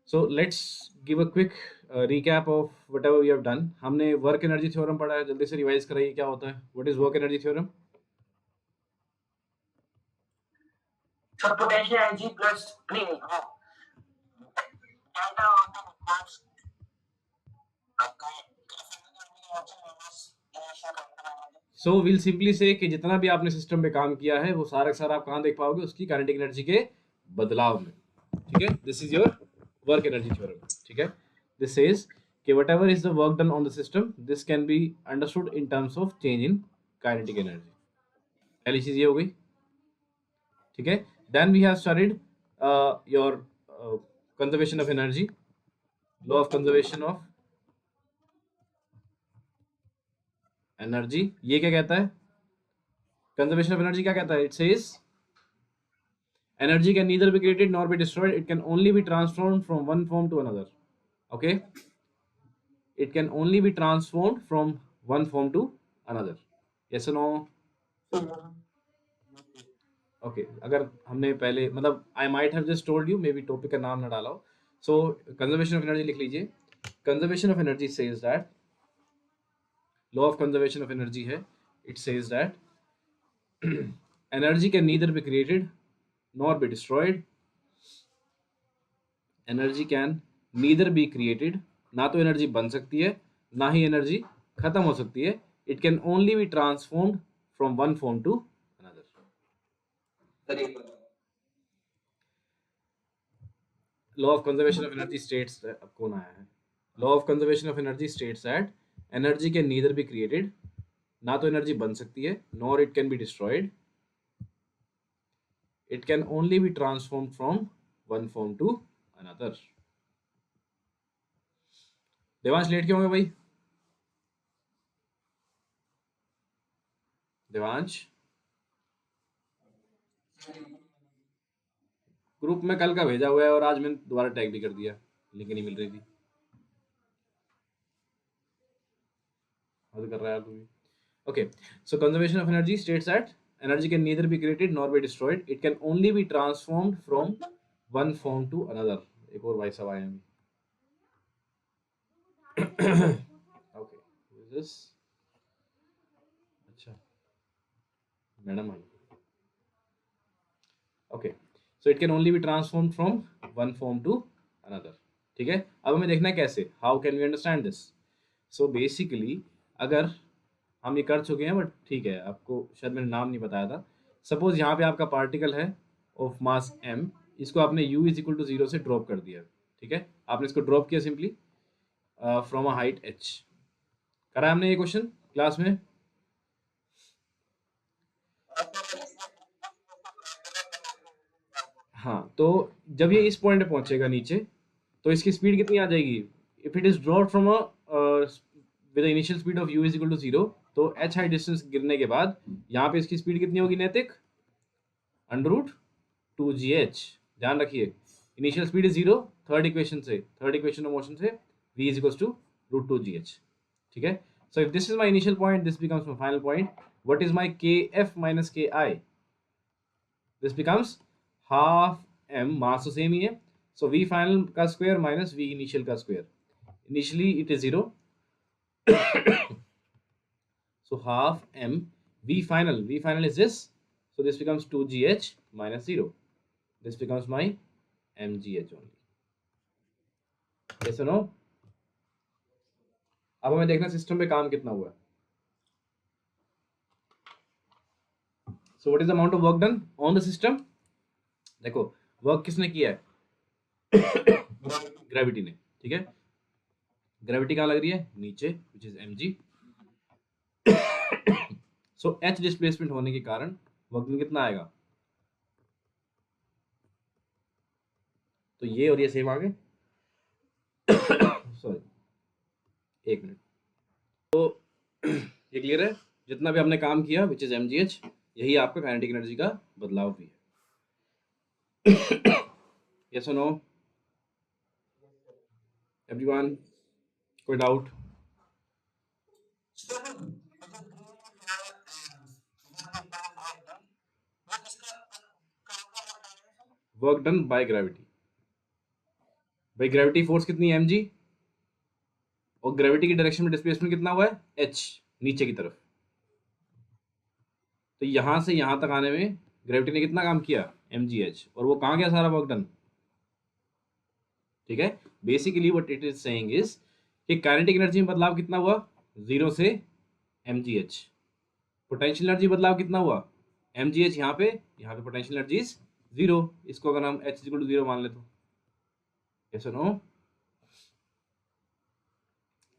So let's give a quick recap of whatever we have done. हमने work energy theorem पढ़ा है, जल्दी से रिवाइज कराइए क्या होता है. What is work energy theorem? So potential energy plus delta of the mass. So we'll simply say कि जितना भी आपने सिस्टम पे काम किया है वो सारा का सारा आप कहाँ देख पाओगे, उसकी काइनेटिक एनर्जी के बदलाव में. ठीक है, this is your work energy theorem. ठीक है, दिस इज कि whatever is the work done on the system, this can be understood in terms of change in kinetic energy. पहली चीज ये हो गई. ठीक है, then we have studied your conservation of energy, law of conservation of energy. ये क्या कहता है? कंजर्वेशन ऑफ एनर्जी क्या कहता है? It says energy can neither be created nor be destroyed, it can only be transformed from one form to another. Okay, it can only be transformed from one form to another. Yes or no? Okay, अगर हमने पहले मतलब I might have just told you, may be topic का नाम ना डाला हो. सो conservation of energy लिख लीजिए. Conservation of energy says that, law of conservation of energy है, it says that energy can neither be created nor be destroyed. Energy can neither be created, ना तो एनर्जी बन सकती है ना ही एनर्जी खत्म हो सकती है. It can only be transformed from one form to another. Law of conservation of energy states, अब कौन आया है? Law of conservation of energy states that energy can neither be created, ना तो एनर्जी बन सकती है nor it can be destroyed. It can only be transform from one form to another. Devansh late क्यों हो गए भाई? देवांश ग्रुप में कल का भेजा हुआ है और आज मैंने दोबारा टैग भी कर दिया, लिंक नहीं मिल रही थी. हद कर रहा है तू भी. Okay, so conservation of energy states that energy can neither be created nor be destroyed, it can only be transformed from one form to another. एक और भाई सब आए हैं. ओके, दिस अच्छा मैडम आई. Okay, so it can only be transform from one form to another. ठीक है, अब हमें देखना है कैसे, how can we understand this. So basically अगर हम ये कर चुके हैं, बट ठीक है, आपको शायद मैंने नाम नहीं बताया था. सपोज यहाँ पे आपका पार्टिकल है ऑफ मास m, इसको आपने u इज इक्वल टू 0 से ड्रॉप कर दिया. ठीक है, आपने इसको ड्रॉप किया simply from a height h. करा हमने ये क्वेश्चन क्लास में. हाँ, तो जब ये इस पॉइंट पे पहुंचेगा नीचे, तो इसकी स्पीड कितनी आ जाएगी? If it is drop from a with initial speed of u is equal to 0, तो h हाइट डिस्टेंस गिरने के बाद यहाँ पे इसकी स्पीड कितनी होगी नैतिक? Under root 2gh. ध्यान रखिए, initial speed is 0, third equation से, थर्ड इक्वेशन ऑफ मोशन से v is equal to root 2gh. ठीक है, so if this is my initial point, this becomes my final point. What is my kf minus ki? This becomes half m, mass तो same ही है, so v final का square minus v initial का square. Initially it is 0, so half m v final is this, so this becomes 2gh minus 0. This becomes my mgh only. Yes or no? अब हमें देखना system पे काम कितना हुआ है. So what is the amount of work done on the system? देखो, work किसने किया है? ग्रेविटी ने. ठीक है, ग्रेविटी कहाँ लग रही है? नीचे, which is mg. So h displacement होने के कारण वर्क डन कितना आएगा? तो ये और ये सेम आ गए. सॉरी, एक मिनट. तो ये क्लियर है? जितना भी आपने काम किया विच इज mgh, यही आपका काइनेटिक एनर्जी का बदलाव भी है. यस और नो एवरीवन? कोई doubt? Work done by gravity. भाई ग्रेविटी फोर्स कितनी है mg, और ग्रेविटी की डायरेक्शन में डिस्प्लेसमेंट कितना हुआ है h, नीचे की तरफ। तो यहां से यहां तक आने में ग्रेविटी ने कितना काम किया mgh, और वो कहाँ गया सारा वर्क डन। ठीक है, basically what it is saying is कि काइनेटिक एनर्जी में बदलाव कितना हुआ 0 से mgh। पोटेंशियल एनर्जी बदलाव कितना हुआ mgh, यहाँ पे पोटेंशियल एनर्जी इज 0। इसको अगर हम h इक्वल टू 0 मान ले तो yes or no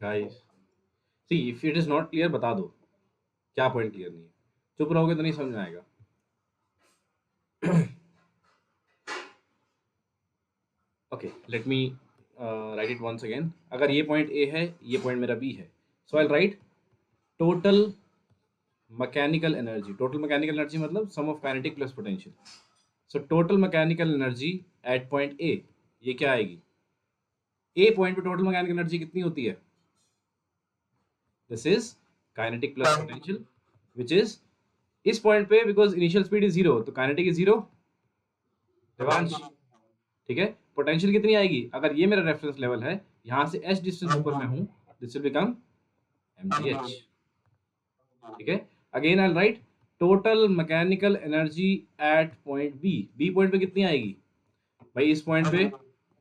guys, see if it is not clear बता दो क्या पॉइंट क्लियर नहीं है, चुप रहोगे तो नहीं समझ में आएगा। Okay, let me write it once again. अगर ये पॉइंट ए है, ये पॉइंट मेरा बी है, so I write total mechanical energy. Total mechanical energy मतलब sum of kinetic plus potential. So total mechanical energy at point A, ये क्या आएगी, ए पॉइंट पे टोटल मैकेनिकल एनर्जी कितनी होती है, this is kinetic plus potential which is इस point पे, बिकॉज इनिशियल स्पीड इज 0 तो काइनेटिक इज 0 देवांश। ठीक है, पोटेंशियल कितनी आएगी, अगर ये मेरा रेफरेंस लेवल है, यहाँ से h डिस्टेंस ऊपर मैं हूँ, दिस विल बिकम mgh। ठीक है, again I write total mechanical energy at point B. B point पे कितनी आएगी भाई, इस पॉइंट पे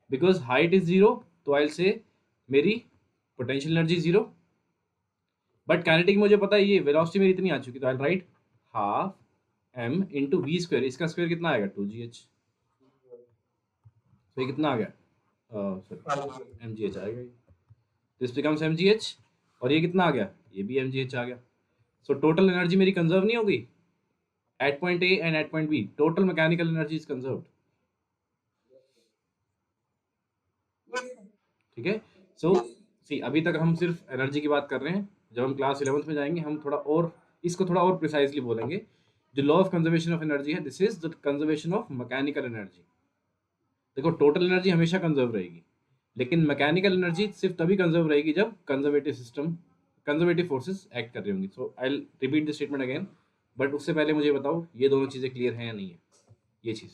बिकॉज हाइट इज 0 तो आई से मेरी पोटेंशियल एनर्जी 0, बट काइनेटिक मुझे पता है ये वेलोसिटी मेरी इतनी आ चुकी, तो I write half m into v square. इसका स्क्वायर कितना आएगा 2gh, तो ये कितना आ गया सॉरी mgh आएगा, दिस बिकम्स mgh, और ये कितना आ गया, ये भी mgh आ गया। सो टोटल एनर्जी मेरी कंजर्व नहीं होगी at point A and at point B, total mechanical energy is conserved. ठीक है, सो सी अभी तक हम सिर्फ एनर्जी की बात कर रहे हैं, जब हम क्लास 11th में जाएंगे हम थोड़ा और इसको थोड़ा और प्रिसाइजली बोलेंगे। जो law of conservation of energy है, this is the conservation of mechanical energy. देखो टोटल एनर्जी हमेशा कंजर्व रहेगी, लेकिन मैकेनिकल एनर्जी सिर्फ तभी कंजर्व रहेगी जब conservative system, conservative forces act कर रही होंगी। So I repeat this statement again, but उससे पहले मुझे बताओ ये दोनों चीज़ें क्लियर हैं या नहीं है, ये चीज़।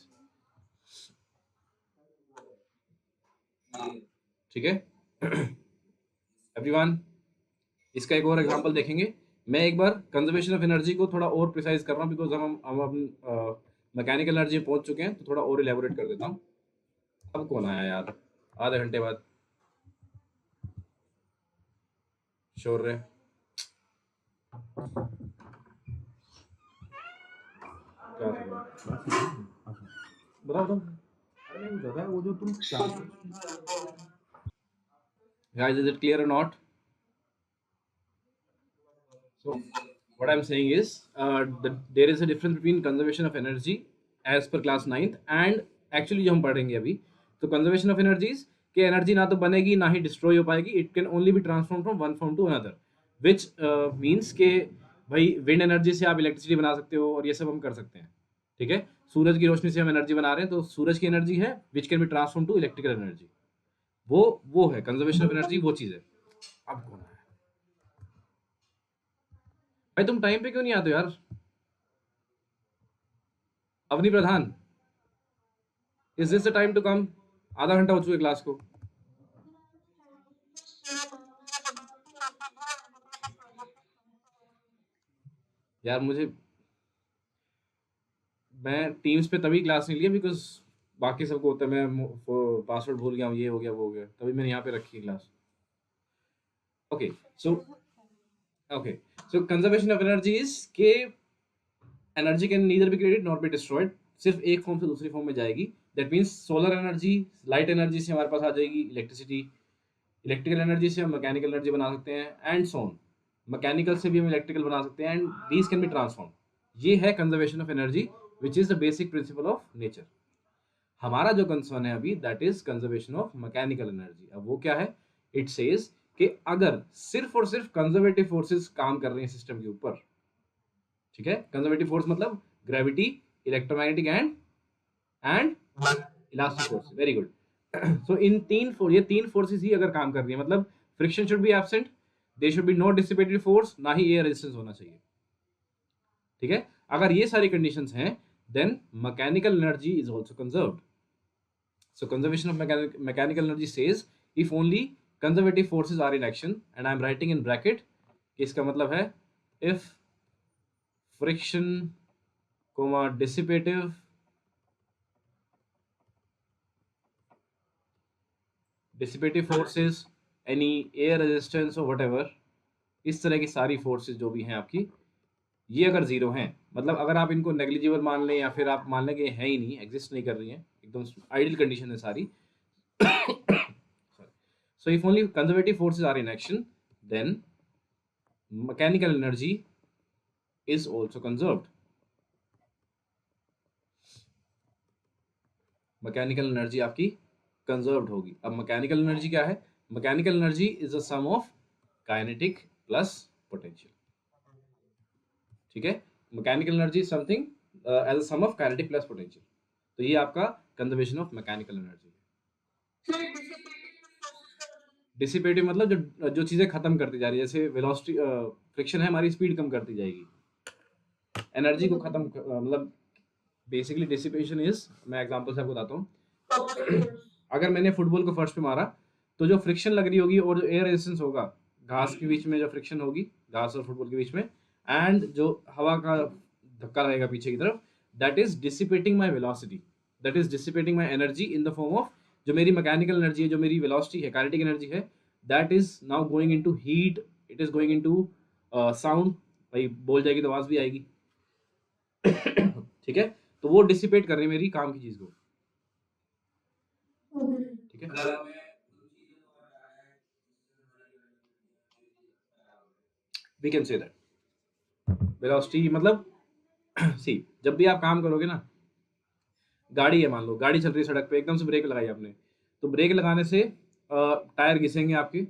ठीक है एवरीवन, इसका एक और एग्जांपल देखेंगे। मैं एक बार कंजर्वेशन ऑफ एनर्जी को थोड़ा और प्रिसाइज कर रहा हूँ, बिकॉज हम मैकेनिकल एनर्जी में पहुंच चुके हैं, तो थोड़ा और इलेबोरेट कर देता हूँ। अब कौन आया यार आधे घंटे बाद, शोर रहे क्या बताओ तुम, अरे नहीं दादा, वो जो तुम class guys, is it clear or not? So what I'm saying is there is a difference between conservation of energy as per class 9th and actually जो हम पढ़ेंगे अभी, तो conservation of energies कि एनर्जी ना तो बनेगी ना ही डिस्ट्रॉय हो पाएगी, it can only be transform from one form to another, which means के भाई विंड एनर्जी से आप इलेक्ट्रिसिटी बना सकते हो और ये सब हम कर सकते हैं। ठीक है, सूरज की रोशनी से हम एनर्जी बना रहे हैं, तो सूरज की एनर्जी है which can be transform to electrical energy, वो है कंजर्वेशन ऑफ एनर्जी, वो चीज़ है। अब कौन है भाई, तुम टाइम पे क्यों नहीं आते हो यार, Avni Pradhan, is this the time to come, आधा घंटा हो चुका है क्लास को। यार मैं टीम्स पे तभी क्लास नहीं लिया बिकॉज बाकी सबको होता है, मैं पासवर्ड भूल गया हूँ, ये हो गया वो हो गया, तभी मैंने यहाँ पे रखी है class. Okay so conservation of energy is के energy can neither be created not be destroyed, सिर्फ एक फॉर्म से दूसरी फॉर्म में जाएगी। That means solar energy, light energy से हमारे पास आ जाएगी इलेक्ट्रिसिटी, इलेक्ट्रिकल एनर्जी से हम मैकेनिकल एनर्जी बना सकते हैं एंड सोन, मैकेनिकल से भी हम इलेक्ट्रिकल बना सकते हैं and these can be transform. ये है conservation of energy which is the basic principle of nature. हमारा जो कंसर्न है अभी that is conservation of mechanical energy. अब वो क्या है, इट सेज कि अगर सिर्फ और सिर्फ कंजर्वेटिव फोर्सेस काम कर रही हैं सिस्टम के ऊपर, ठीक है, कंजर्वेटिव फोर्स मतलब gravity, electromagnetic and elastic force, very good. So इन ये तीन फोर्सेस ही अगर काम कर रही है, मतलब friction should be absent, there should be no dissipated force, ना ही एयर रेजिस्टेंस होना चाहिए। ठीक है, अगर ये सारी कंडीशंस हैं then mechanical energy is also conserved. So conservation of mechanical energy says if only conservative forces are in action, and I am writing in bracket कि इसका मतलब है if friction, dissipative forces, any air resistance or whatever, इस तरह की सारी forces जो भी हैं आपकी, ये अगर जीरो हैं, मतलब अगर आप इनको नेग्लिजिबल मान लें या फिर आप मान लें कि है ही नहीं, एग्जिस्ट नहीं कर रही हैं, एकदम आइडियल कंडीशन है सारी. So if only conservative forces are in action, then mechanical energy is also conserved. Mechanical energy आपकी कंजर्व्ड होगी. अब मैकेनिकल एनर्जी क्या है? Mechanical energy is the sum of kinetic plus potential. ठीक है, mechanical energy is something as a sum of kinetic plus potential. तो ये आपका कंजर्वेशन ऑफ मैकेनिकल एनर्जी है. डिसिपेटिव मतलब जो चीजें खत्म करती जा रही है, जैसे वेलोसिटी, फ्रिक्शन है, हमारी स्पीड कम करती जाएगी, एनर्जी को खत्म मतलब बेसिकली डिसिपेशन इज, मैं एग्जांपल से आपको बताता हूँ. अगर मैंने फुटबॉल को फर्स्ट पे मारा तो जो फ्रिक्शन लग रही होगी और जो एयर रेजिस्टेंस होगा घास के बीच में, जो फ्रिक्शन होगी घास और फुटबॉल के बीच में, एंड जो हवा का धक्का लगेगा पीछे की तरफ, that is dissipating my velocity, that is dissipating my energy in the form of, जो मेरी मैकेनिकल एनर्जी है, जो मेरी वेलोसिटी है, काइनेटिक एनर्जी है, that is now going into heat, it is going into sound. भाई बोल जाएगी तो आवाज भी आएगी. ठीक है, तो वो डिसिपेट कर रही है मेरी काम की चीज को. ठीक है, we can say that velocity मतलब सी, जब भी आप काम करोगे ना, गाड़ी है, मान लो गाड़ी चल रही है सड़क पे, एकदम से ब्रेक लगाई आपने, तो ब्रेक लगाने से टायर घिसेंगे आपके,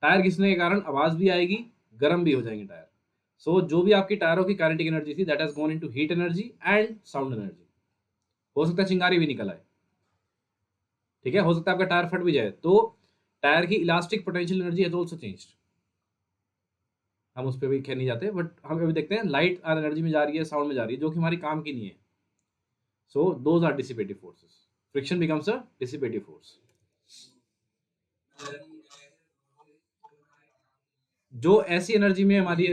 टायर घिसने के कारण आवाज भी आएगी, गर्म भी हो जाएंगे टायर. सो जो भी आपकी टायरों की काइनेटिक एनर्जी थी, that has gone into heat energy and sound energy. हो सकता है चिंगारी भी निकल आए. ठीक है, हो सकता है आपका टायर फट भी जाए, तो टायर की elastic potential energy has also changed. हम उस पर भी खेल नहीं जाते, बट हम अभी देखते हैं लाइट और एनर्जी में जा रही है, साउंड में जा रही है, जो कि हमारी काम की नहीं है. So those are dissipative forces. Friction becomes a dissipative force. जो ऐसी एनर्जी में हमारी,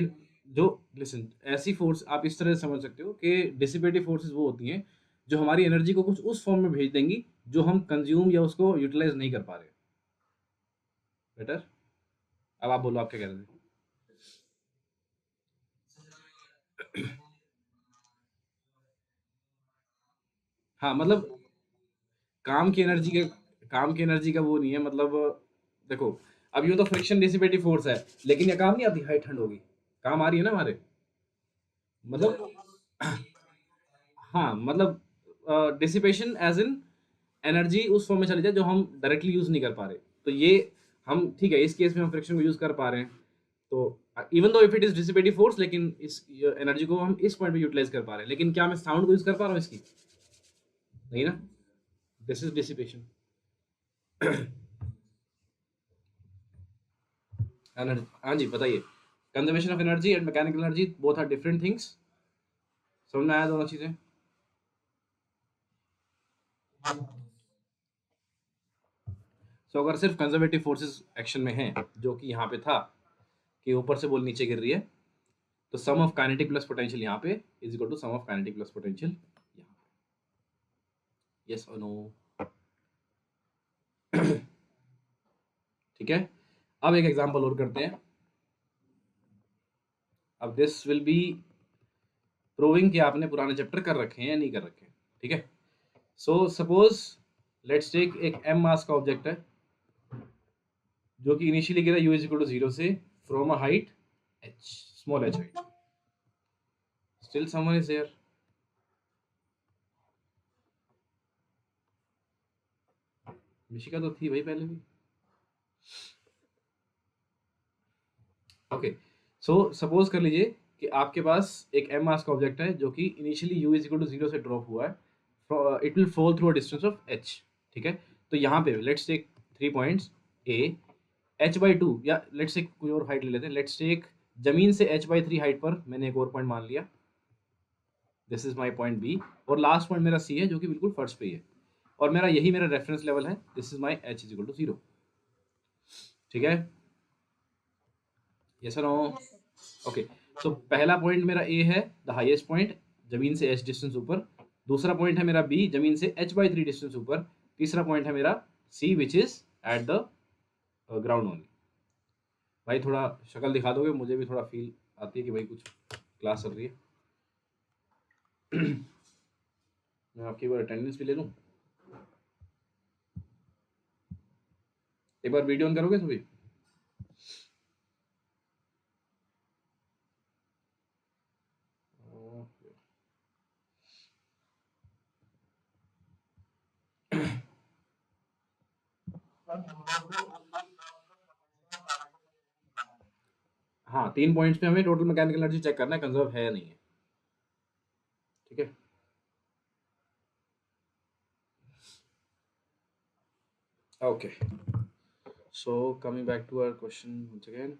जो लिसन, ऐसी फोर्स आप इस तरह से समझ सकते हो कि डिसिपेटिव फोर्सेस वो होती हैं जो हमारी एनर्जी को कुछ उस फॉर्म में भेज देंगी जो हम कंज्यूम या उसको यूटिलाइज नहीं कर पा रहे. बेटर, अब आप बोलो, आप क्या कह रहे थे? हाँ मतलब काम की एनर्जी के, काम की एनर्जी का वो नहीं है, मतलब देखो, अब यूं तो फ्रिक्शन डिसिपेटिव फोर्स है, लेकिन ये काम नहीं आती, हाई ठंड होगी, काम आ रही है ना हमारे, मतलब हाँ मतलब डिसिपेशन एज इन एनर्जी उस फॉर्म में चली जाए जो हम डायरेक्टली यूज नहीं कर पा रहे. तो ये हम, ठीक है, इस केस में हम फ्रिक्शन को यूज कर पा रहे हैं, तो even though if it is dissipative force, लेकिन इस एनर्जी को हम इस पॉइंट पे यूटिलाइज कर पा रहे हैं. लेकिन क्या मैं साउंड को यूज कर पा रहा हूँ इसकी? नहीं ना. This is dissipation. एनर्जी, हाँ जी बताइए. Conservation of energy and mechanical energy both are different things. समझ में आया दोनों चीजें? सो अगर सिर्फ कंजर्वेटिव फोर्सेस एक्शन में हैं, जो कि यहाँ पे था कि ऊपर से बॉल नीचे गिर रही है, तो sum of kinetic plus potential यहाँ पे is equal to sum of kinetic plus potential यहाँ पे. यस और नो? ठीक है, अब एक एग्जांपल और करते हैं. अब दिस विल बी प्रूविंग कि आपने पुराने चैप्टर कर रखे हैं या नहीं कर रखे हैं. ठीक है, सो सपोज लेट्स टेक एक एम मास का ऑब्जेक्ट है जो कि इनिशियली गिरा u इज इक्वल टू 0 से from a height h, small h height. Still someone is there? Mishika तो थी भाई पहले भी. ओके, सो सपोज कर लीजिए कि आपके पास एक एम मास का ऑब्जेक्ट है जो कि initially u is equal to 0 से ड्रॉप हुआ है, it will fall through a distance of h. ठीक है, तो यहाँ पे let's take 3 points a, h/2, या लेट्स टेक कोई और हाइट ले लेते हैं, लेट्स टेक जमीन से h/3 हाइट पर मैंने एक और पॉइंट मान लिया, this is my point b, और लास्ट पॉइंट मेरा c है जो कि बिल्कुल फर्श पे ही है. और मेरा यही मेरा रेफरेंस लेवल है, this is my H is equal to 0। ठीक है, यस और नो? ओके, सो पहला पॉइंट मेरा ए है, द हाईएस्ट पॉइंट, जमीन से एच डिस्टेंस ऊपर। दूसरा पॉइंट है मेरा बी, जमीन से h/3 डिस्टेंस ऊपर। तीसरा पॉइंट है मेरा C, which is at the ground only. भाई थोड़ा शक्ल दिखा दोगे, मुझे भी थोड़ा फील आती है कि भाई कुछ क्लास चल रही है। मैं आपकी एक बार अटेंडेंस भी ले लूँ, एक बार वीडियो ऑन करोगे सभी? हाँ, 3 पॉइंट्स पे हमें टोटल मैकेनिकल एनर्जी चेक करना है, कंजर्व है या नहीं है। ठीक है, okay, so coming back to our question once again.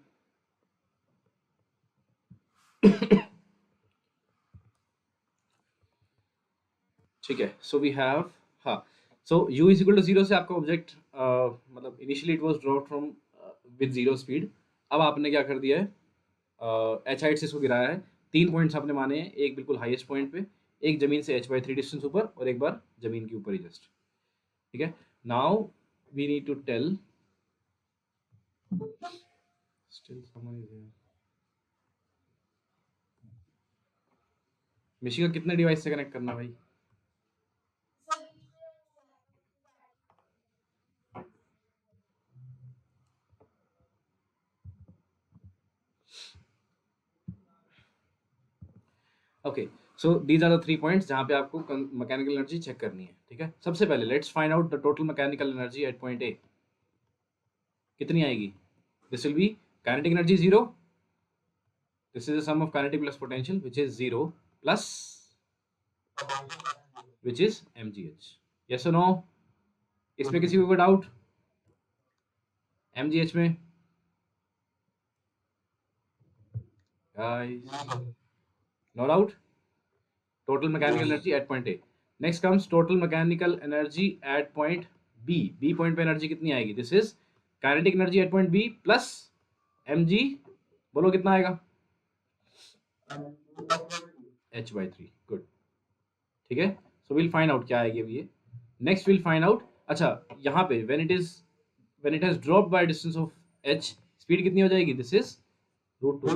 ठीक है, सो वी हैव, हाँ, सो u इज इक्वल टू 0 से आपका ऑब्जेक्ट मतलब initially it was dropped from with 0 speed. अब आपने क्या कर दिया है, एच हाइट से इसको गिराया है। 3 पॉइंट्स आपने माने हैं, एक बिल्कुल हाईएस्ट पॉइंट पे, एक जमीन से h/3 डिस्टेंस ऊपर, और एक बार जमीन के ऊपर ही जस्ट। ठीक है, now we need to tell, still someone is here. Mishika कितने डिवाइस से कनेक्ट करना भाई? Okay, so these are the 3 points जहाँ पे आपको मैकेनिकल एनर्जी चेक करनी है। ठीक है, सबसे पहले let's find out the total mechanical energy at point A. कितनी आएगी? This will be kinetic energy 0, this is the sum of kinetic plus potential which is 0 plus which is mgh। Yes और no? इसमें किसी को कोई doubt mgh में? Guys, no doubt, total mechanical energy at point A. Next comes total mechanical energy at point B. B point पे energy कितनी आएगी? This is kinetic energy at point B plus mg, बोलो कितना आएगा? h/3। Good, ठीक है, so will find out क्या आएगी अभी ये। नेक्स्ट विल फाइंड आउट, अच्छा यहाँ पे when it has dropped by distance of h, speed कितनी हो जाएगी? This is √2।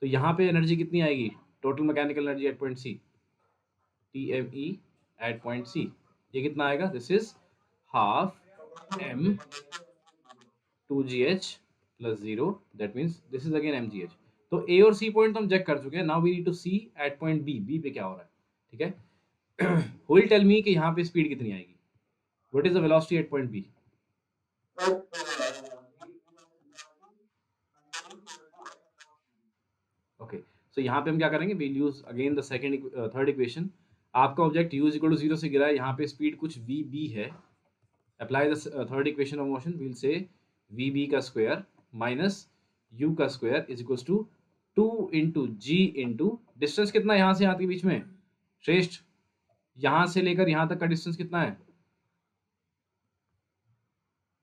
तो यहाँ पे एनर्जी कितनी आएगी? Total mechanical energy at point C, TME at point C, ये कितना आएगा? This is half m 2gh plus 0, that means this is again mgh। तो ए और सी पॉइंट तो हम चेक कर चुके हैं, now we need to see at point B, B पे क्या हो रहा है। ठीक है, हु विल टेल मी कि यहाँ पे स्पीड कितनी आएगी? What is the velocity at point B? Okay, so यहाँ पे हम क्या करेंगे, we'll use again the second third equation. आपका object u is equal to 0 से गिरा है, यहाँ पे स्पीड कुछ vb है। Apply the third equation of motion, वील से vb का स्क्वायर माइनस u का square is equal to 2 into G into distance कितना है यहाँ से यहाँ के बीच में? श्रेष्ठ, यहाँ से लेकर यहाँ तक का डिस्टेंस कितना है?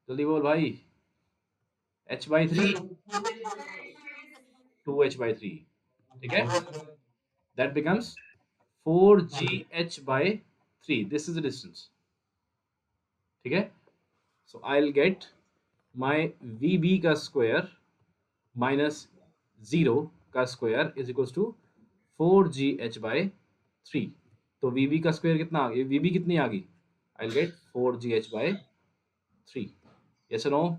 जल्दी बोल भाई। h/3, 2h/3। ठीक है, that becomes 4gh/3, this is the distance। ठीक है, so I'll get my vb का स्क्वायर माइनस 0 का square is equals to 4gh/3। तो vb का स्क्वायर कितना आ गया? vb कितनी आ गई? I'll get 4gh/3। yes or no?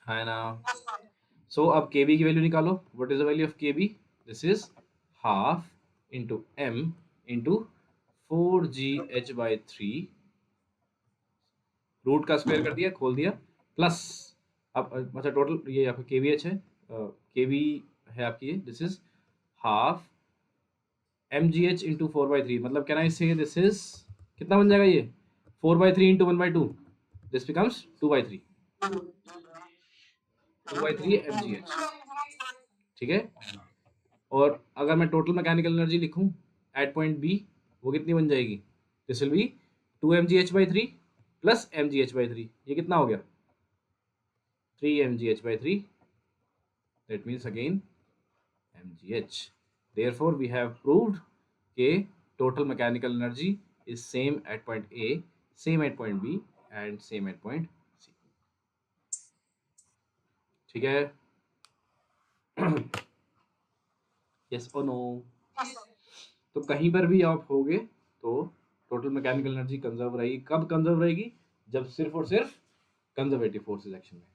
है ना? सो अब kb की वैल्यू निकालो। What is the value of kb? This is half into m into 4gh/3, root का स्क्वायर कर दिया, खोल दिया, प्लस अब मतलब टोटल ये आपका kbh है, kb है आपकी ये, this is half mgh into 4/3, मतलब कहना इससे दिस इज कितना बन जाएगा ये? 4/3 इंटू 1/2, दिस बिकम्स 2/3, 2/3 mgh। ठीक है, और अगर मैं टोटल मैकेनिकल एनर्जी लिखूं एट पॉइंट बी, वो कितनी बन जाएगी? This will B 2mgh/3 plus mgh/3, ये कितना हो गया 3mgh/3, that means again mgh. Therefore we have proved कि total mechanical energy is same at point A, same at point B and same at point C. ठीक है? yes or no? तो कहीं पर भी आप होगे तो टोटल मैकेनिकल एनर्जी कंजर्व रहेगी। कब कंजर्व रहेगी? जब सिर्फ और सिर्फ कंजर्वेटिव फोर्सेस एक्शन में।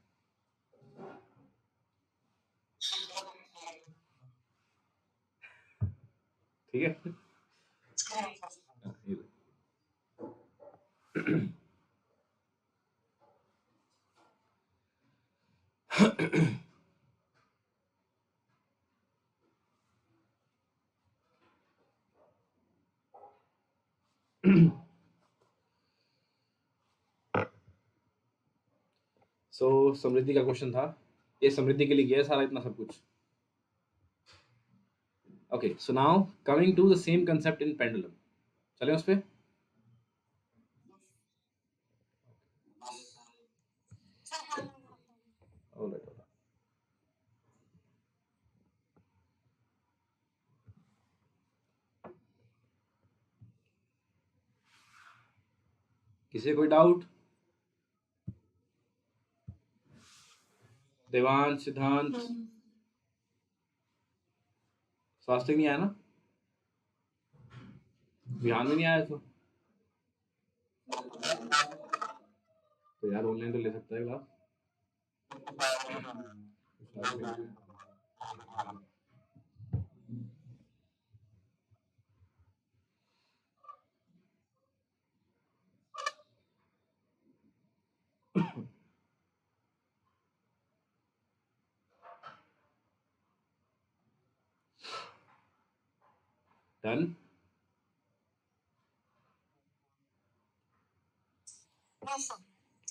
ठीक है? ये लो। सो समृद्धि का क्वेश्चन था, ये समृद्धि के लिए गया सारा इतना सब कुछ। Okay, so now coming to the same concept in pendulum, चलें उस पे। ऑलराइट, किसी कोई डाउट? देवांश, सिद्धांत, स्वास्थ्य नहीं आया ना? ध्यान में नहीं आया तो यार ऑनलाइन तो ले सकता है class. Done?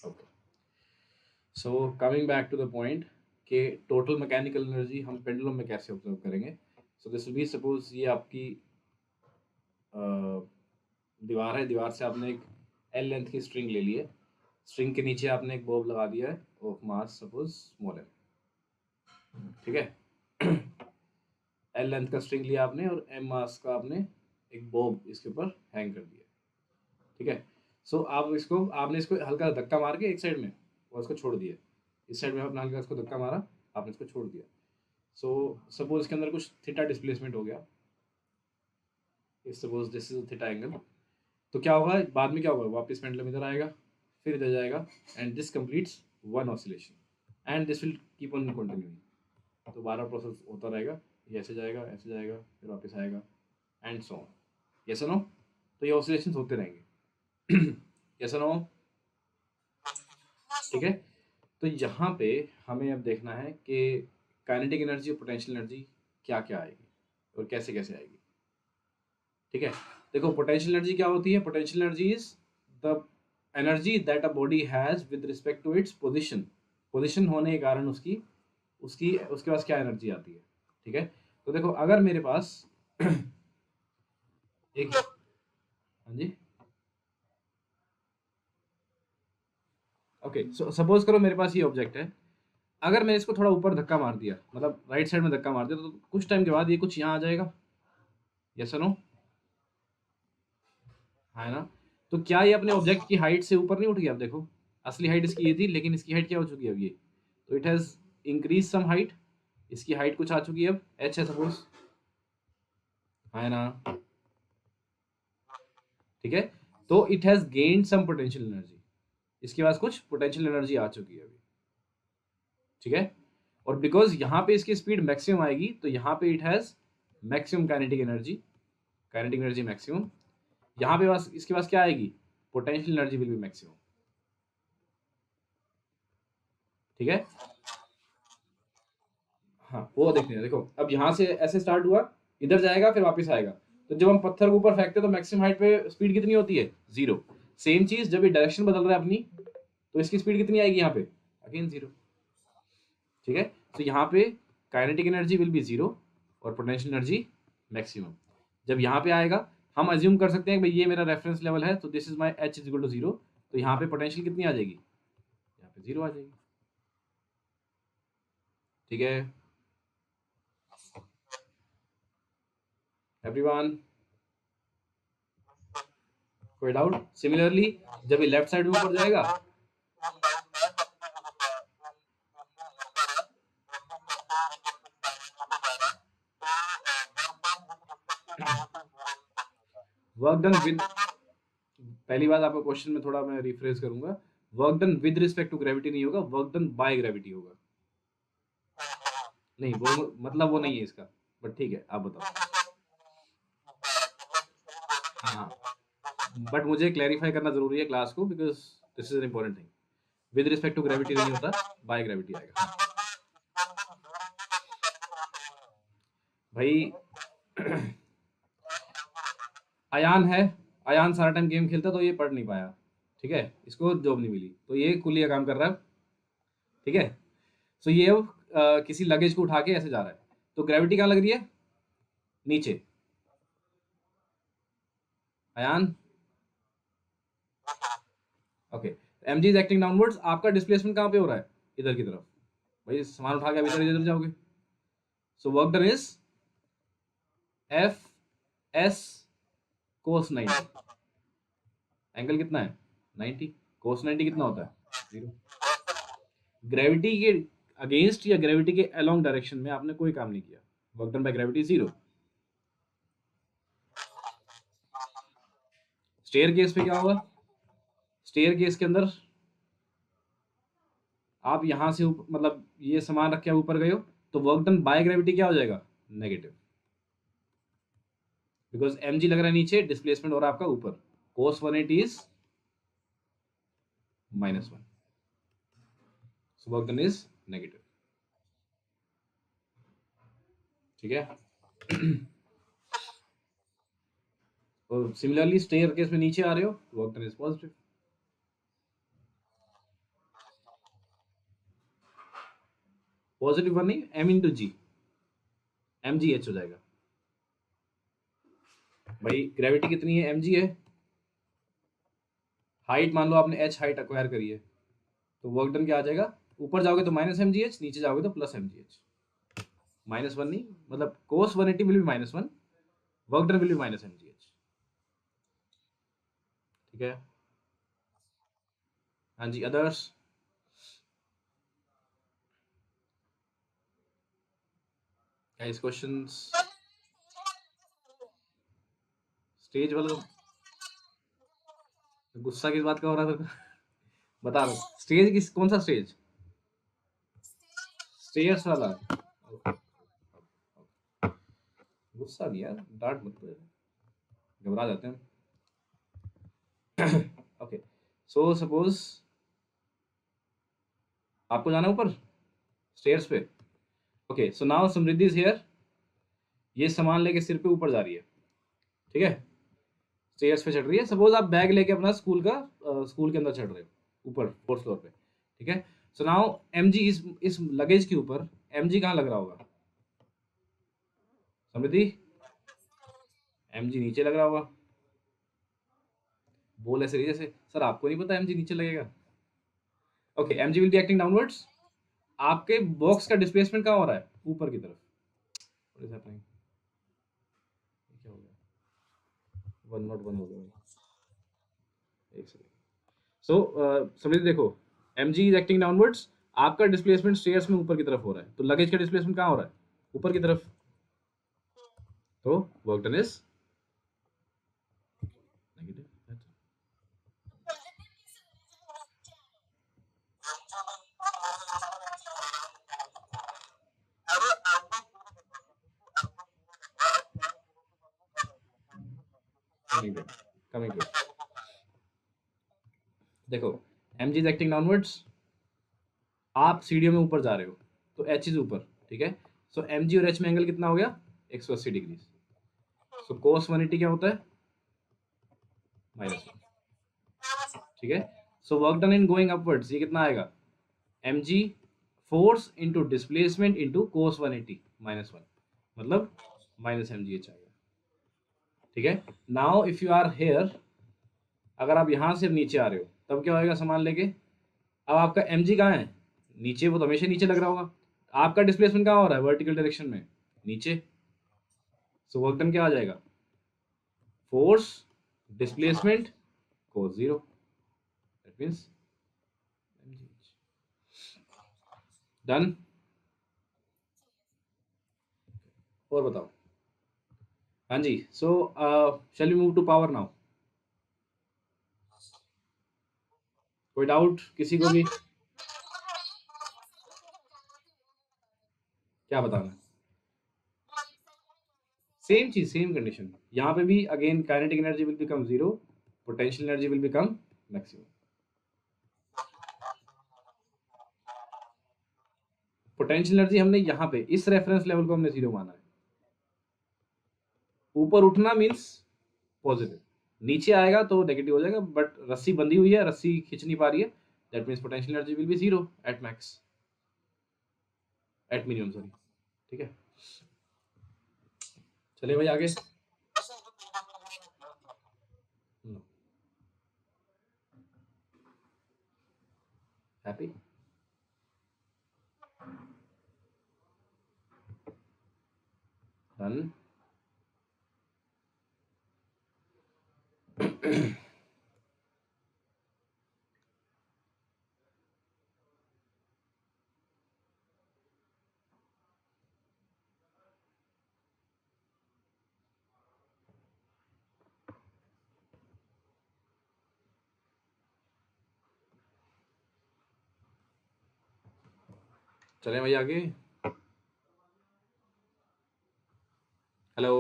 Okay, so coming back to the point कि टोटल मैकेनिकल एनर्जी हम पेंडुलम में कैसे ऑब्जर्व करेंगे। So this will be, suppose ये आपकी दीवार है, दीवार से आपने एक एल लेंथ की स्ट्रिंग ले ली है, स्ट्रिंग के नीचे आपने एक बॉब लगा दिया है of mass suppose small L, ठीक है। एल लेंथ का स्ट्रिंग लिया आपने और एम मास का आपने एक बॉब इसके ऊपर हैंग कर दिया, ठीक है। सो आपने इसको हल्का धक्का मार के एक साइड में और इसको छोड़ दिया, इस साइड में आपने हल्का इसको धक्का मारा, आपने इसको छोड़ दिया। सो सपोज इसके अंदर कुछ थीटा डिस्प्लेसमेंट हो गया, suppose this is theta angle, तो क्या होगा बाद में, क्या होगा वापस पेंडुलम इधर आएगा, फिर इधर जाएगा, and this completes one oscillation and this will keep on continuing. तो 12 प्रोसेस होता रहेगा, ये ऐसे जाएगा, ऐसे जाएगा, फिर वापस आएगा एंड सो ऑन। यस और नो? तो ये ऑसिलेशंस होते रहेंगे। यस और नो? ठीक है। तो यहाँ पे हमें अब देखना है कि काइनेटिक एनर्जी और पोटेंशियल एनर्जी क्या क्या आएगी और कैसे कैसे आएगी, ठीक है। देखो पोटेंशियल एनर्जी क्या होती है? Potential energy is the energy that a body has with respect to its position, position होने के कारण उसकी उसके पास क्या एनर्जी आती है, ठीक है। तो देखो अगर मेरे पास एक, हाँ जी, ओके, सपोज करो मेरे पास ये ऑब्जेक्ट है, अगर मैं इसको थोड़ा ऊपर धक्का मार दिया, मतलब राइट साइड में धक्का मार दिया, तो कुछ टाइम के बाद ये कुछ यहाँ आ जाएगा। यस और नो? है ना? तो क्या ये अपने ऑब्जेक्ट की हाइट से ऊपर नहीं उठ गया? अब देखो असली हाइट इसकी ये थी, लेकिन इसकी हाइट क्या हो चुकी है अब ये, तो it has increase some height, इसकी हाइट कुछ आ चुकी है अब, एच है सपोज, है ना? ठीक है, तो it has gained some potential energy, इसके पास कुछ पोटेंशियल एनर्जी आ चुकी है अभी, ठीक है। और बिकॉज यहाँ पे इसकी स्पीड मैक्सिमम आएगी, तो यहाँ पे it has maximum kinetic energy maximum. यहाँ पे बस इसके पास क्या आएगी? Potential energy will B maximum, ठीक है। हाँ वो देखते हैं, देखो अब यहाँ से ऐसे स्टार्ट हुआ, इधर जाएगा फिर वापस आएगा, तो जब हम पत्थर को ऊपर फेंकते हैं तो मैक्सिमम हाइट पे स्पीड कितनी होती है? 0। सेम चीज जब ये डायरेक्शन बदल रहा है अपनी, तो इसकी स्पीड कितनी आएगी यहाँ पे? अगेन 0, ठीक है। तो यहाँ पे काइनेटिक एनर्जी विल बी 0 और पोटेंशियल एनर्जी मैक्सिमम। जब यहाँ पे आएगा हम अज्यूम कर सकते हैं कि भाई ये मेरा रेफरेंस लेवल है, तो this is my H is equal to 0, तो यहाँ पे पोटेंशियल कितनी आ जाएगी, यहाँ पे 0 आ जाएगी। ठीक है एवरीवन, कोई डाउट? सिमिलरली जब ये लेफ्ट साइड में ऊपर जाएगा, वर्क डन विद, पहली बात आपका क्वेश्चन में थोड़ा मैं रिफ्रेश करूंगा, work done with respect to gravity नहीं होगा, वर्क डन बाय ग्रेविटी होगा। नहीं वो मतलब वो नहीं है इसका, बट ठीक है आप बताओ। हाँ बट मुझे क्लैरिफाई करना जरूरी है क्लास को, because this is an important thing. With respect to gravity नहीं होता, बाय ग्रेविटी आएगा। भाई अयान है, अयान सारा टाइम गेम खेलता तो ये पढ़ नहीं पाया, ठीक है, इसको जॉब नहीं मिली, तो ये कुलिया काम कर रहा है। ठीक है, सो ये अब किसी लगेज को उठा के ऐसे जा रहा है, तो ग्रेविटी कहाँ लग रही है, नीचे। Ayaan okay, M ji is acting downwards, आपका डिस्प्लेसमेंट कहाँ पे हो रहा है, इधर की तरफ। भाई सामान उठा के अब इधर इधर जाओगे, सो work done is F S cos 90, angle कितना है 90, कोस 90 कितना होता है 0। ग्रेविटी के अगेंस्ट या ग्रेविटी के अलोंग डायरेक्शन में आपने कोई काम नहीं किया, work done by gravity 0। Stair case पे क्या होगा, स्टेयर केस के अंदर आप यहां से मतलब ये सामान रख के ऊपर गए हो, तो वर्क डन बाय ग्रेविटी क्या हो जाएगा, नेगेटिव, बिकॉज एम जी लग रहा है नीचे, डिस्प्लेसमेंट हो रहा है आपका ऊपर, कोस 180 is -1, so work done is negative. ठीक है और सिमिलरली स्टेयर केस में नीचे आ रहे हो, work done is positive. Positive one नहीं, एम इंटू जी, एम जी एच हो जाएगा। भाई ग्रेविटी कितनी है, एम जी है, हाइट मान लो आपने एच हाइट अक्वायर करी है, तो वर्क डन क्या आ जाएगा, ऊपर जाओगे तो -mgh, नीचे जाओगे तो +mgh, -1 नहीं, मतलब कोस 180 will be -1, work done will be -mgh। ठीक है, हाँ जी अदर्स, गाइस क्वेश्चंस, स्टेज वाला गुस्सा किस बात का हो रहा था बता दो, स्टेज किस, कौन सा स्टेज, स्टेयर्स वाला, गुस्सा नहीं यार, डांट मत दो, घबरा जाते हैं। ओके, सो सपोज आपको जाना है ऊपर स्टेयर्स पे, okay, so now Samriddhi is here, ये सामान लेके सिर पे ऊपर जा रही है, ठीक है, स्टेयर्स पे चढ़ रही है, सपोज आप बैग लेके अपना स्कूल का स्कूल के अंदर चढ़ रहे हो ऊपर 4th फ्लोर पे, ठीक है, सो नाउ एम जी इस लगेज के ऊपर एम जी कहाँ लग रहा होगा, समृद्धि एम जी नीचे लग रहा होगा, बोल ऐसे रही जैसे सर आपको नहीं पता एम जी नीचे लगेगा। Okay, M G will be acting downwards, आपके बॉक्स का डिस्प्लेसमेंट कहाँ हो रहा है, ऊपर की तरफ। What is happening? क्या हो गया, 101 हो गया, एक सेकंड। सो समझिए, देखो M G is acting downwards, आपका डिस्प्लेसमेंट स्टेयर्स में ऊपर की तरफ हो रहा है, तो लगेज का डिस्प्लेसमेंट कहाँ हो रहा है, ऊपर की तरफ, तो work done is negative. Coming to, देखो M G is acting downwards, आप सीढ़ियों में ऊपर जा रहे हो, तो एच इज ऊपर, ठीक है, सो एम जी और एच में एंगल कितना हो गया 180 डिग्री, सो कोस 180 क्या होता है -1, ठीक है, so work done in going upwards ये कितना आएगा, M G force into displacement into cos 180 -1, मतलब -mgh आएगा। ठीक है। Now if you are here, अगर आप यहाँ से नीचे आ रहे हो तब क्या होएगा सामान लेके, अब आपका एम जी कहाँ है, नीचे, वो तो हमेशा नीचे लग रहा होगा। आपका डिस्प्लेसमेंट कहाँ हो रहा है, वर्टिकल डायरेक्शन में, नीचे। सो वर्क डन क्या आ जाएगा, force displacement cos 0, that means done. और बताओ। हाँ जी, so shall we move to power now. कोई डाउट किसी को भी, क्या बताना है? सेम चीज, सेम कंडीशन, यहाँ पे भी again kinetic energy will become zero, potential energy will become maximum. Potential energy हमने यहाँ पे इस रेफरेंस लेवल को हमने जीरो माना है। ऊपर उठना मीन्स पॉजिटिव, नीचे आएगा तो नेगेटिव हो जाएगा, बट रस्सी बंधी हुई है, रस्सी खींच नहीं पा रही है, that means potential energy will be zero at max, at minimum sorry. ठीक है, चलिए भाई आगे। Happy, done. चले भाई आगे। Hello,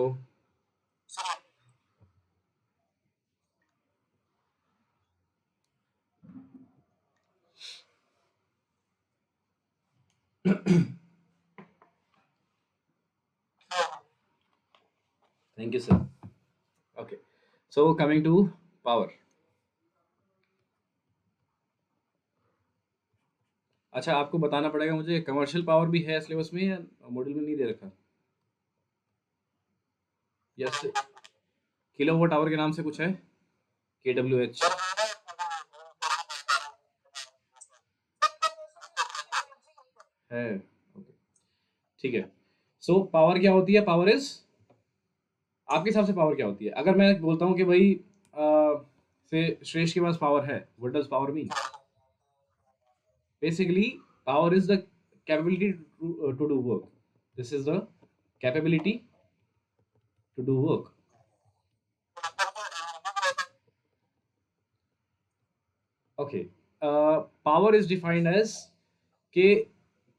thank you sir. Okay, so coming to power. अच्छा, आपको बताना पड़ेगा मुझे, कमर्शियल पावर भी है सिलेबस में या मॉड्यूल में नहीं दे रखा? यस, किलो वोट आवर के नाम से कुछ है, KWH है। ओके, ठीक है। सो पावर क्या होती है, पावर इज, आपके हिसाब से पावर क्या होती है? अगर मैं बोलता हूँ कि भाई से श्रेष्ठ के पास पावर है, what does power mean? Basically power is the capability to do work, this is the capability to do work. Okay, power is defined as कि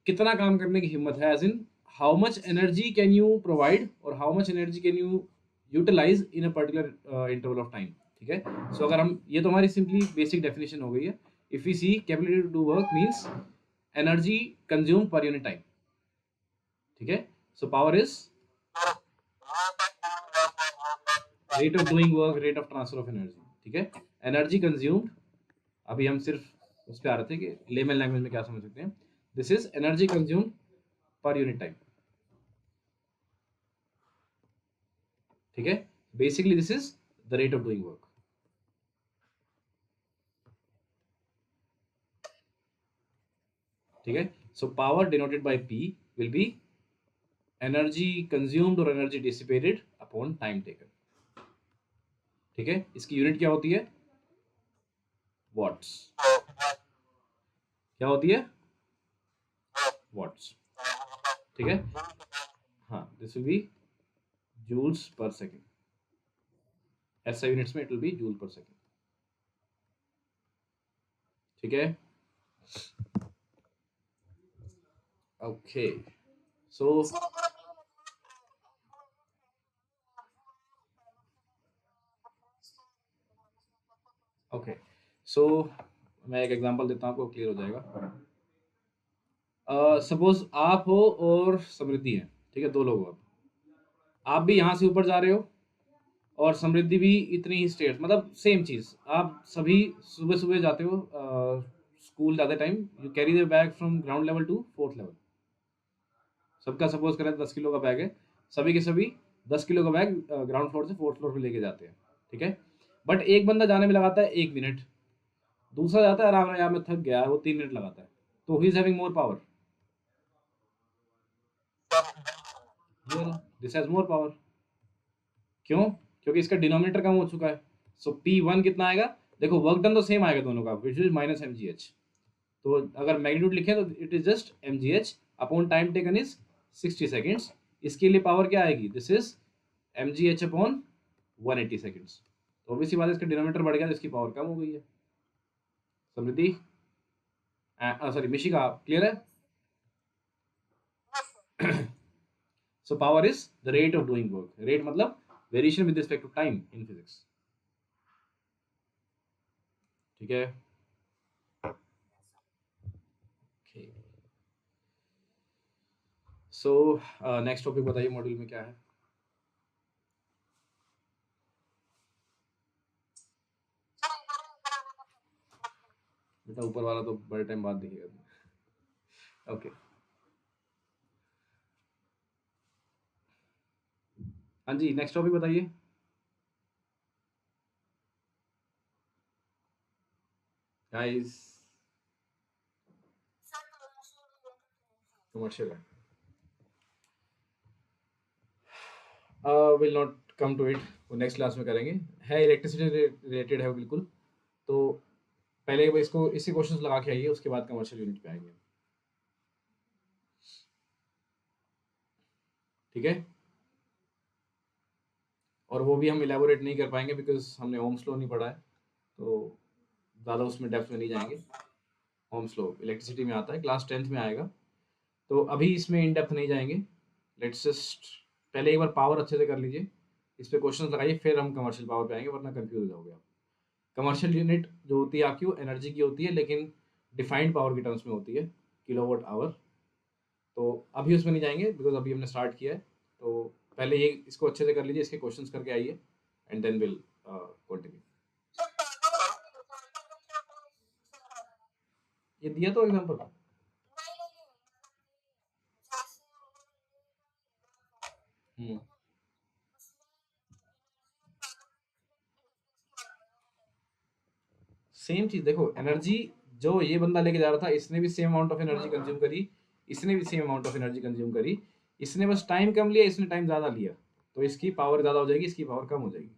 कितना काम करने की हिम्मत है, as in how much energy can you provide और how much energy can you utilise in a particular interval of time. ठीक है, सो अगर हम, ये तो हमारी सिंपली बेसिक डेफिनेशन हो गई है। If you see capability to do work means energy consume per unit time. ठीक है, so power is rate of doing work, rate of transfer of energy. ठीक है, एनर्जी कंज्यूम्ड, अभी हम सिर्फ उस पर आ रहे थे कि लेमन लैंग्वेज में क्या समझ सकते हैं, this is energy consumed per unit time. ठीक है, basically this is the rate of doing work. ठीक है, so power denoted by P will be energy consumed और energy dissipated upon time taken. ठीक है, इसकी यूनिट क्या होती है, वॉट्स। क्या होती है, वॉट्स। ठीक है, हाँ, this will be joules per second, ऐसा यूनिट्स में it will be joule per second. ठीक है, ओके, सो ओके, सो मैं एक एग्जांपल देता हूँ, आपको क्लियर हो जाएगा। सपोज आप हो और समृद्धि है, ठीक है, दो लोग हो, आप भी यहाँ से ऊपर जा रहे हो और समृद्धि भी इतनी ही स्टेट, मतलब सेम चीज़, आप सभी सुबह सुबह जाते हो स्कूल जाते time, you carry the bag from ground level to fourth level. सबका सपोज करें 10 किलो का बैग है, सभी के सभी 10 किलो का बैग ग्राउंड फ्लोर से फोर्थ फ्लोर पे लेके जाते हैं, ठीक है। बट एक बंदा जाने में लगाता है 1 मिनट, दूसरा जाता है आराम से, यार मैं थक गया, वो 3 मिनट लगाता है, तो he is having more power, ये वाला, दिस हैज मोर पावर। क्यों? क्योंकि इसका डिनोमिनेटर कम हो चुका है। सो P1 कितना आएगा? देखो वर्क डन तो सेम आएगा दोनों का, विच इज माइनस mgh। तो अगर मैग्नीट्यूड लिखें तो it is just mgh upon time taken is 60 seconds. इसके लिए पावर क्या आएगी? This is mgh upon 180 seconds. तो ऑब्वियसली बात है, इसका डिनोमिनेटर बढ़ गया तो इसकी पावर कम हो गई है। समृद्धि, सॉरी मिशिका, क्लियर है? So power is the rate of doing work. Rate मतलब variation with respect to time in physics. ठीक है? Okay. So next topic बताइए मॉड्यूल में क्या है? बेटा ऊपर वाला तो बड़े टाइम बाद दिखेगा। ओके, हाँ जी, नेक्स्ट टॉपिक बताइए। गाइस, कमर्शियल है, will not come to it, वो नेक्स्ट क्लास में करेंगे। है इलेक्ट्रिसिटी रिलेटेड है वो बिल्कुल। तो पहले इसको इसी क्वेश्चंस लगा के आइए, उसके बाद कमर्शियल यूनिट पे आएंगे, ठीक है। और वो भी हम इलेबोरेट नहीं कर पाएंगे बिकॉज हमने ओम्स लॉ नहीं पढ़ा है, तो ज़्यादा उसमें डेप्थ में नहीं जाएंगे। ओम्स लॉ इलेक्ट्रिसिटी में आता है, क्लास 10th में आएगा, तो अभी इसमें इन डेप्थ नहीं जाएंगे। लेट्स जस्ट पहले एक बार पावर अच्छे से कर लीजिए, इस पे क्वेश्चंस लगाइए, फिर हम कमर्शियल पावर पे आएंगे, वरना कंफ्यूज हो जाओगे आप। कमर्शियल यूनिट जो होती है आपकी वो एनर्जी की होती है, लेकिन डिफाइंड पावर के टर्म्स में होती है, किलोवाट आवर। तो अभी उसमें नहीं जाएंगे बिकॉज अभी हमने स्टार्ट किया है। तो पहले ये इसको अच्छे से कर लीजिए, इसके क्वेश्चंस करके आइए, एंड देन विल कंटिन्यू। ये दिया तो एग्जांपल। हम्म, सेम चीज देखो, एनर्जी जो ये बंदा लेके जा रहा था, इसने भी same amount of energy consume करी, इसने भी same amount of energy consume करी, इसने बस टाइम कम लिया, इसने टाइम ज्यादा लिया, तो इसकी पावर ज्यादा हो जाएगी, इसकी पावर कम हो जाएगी।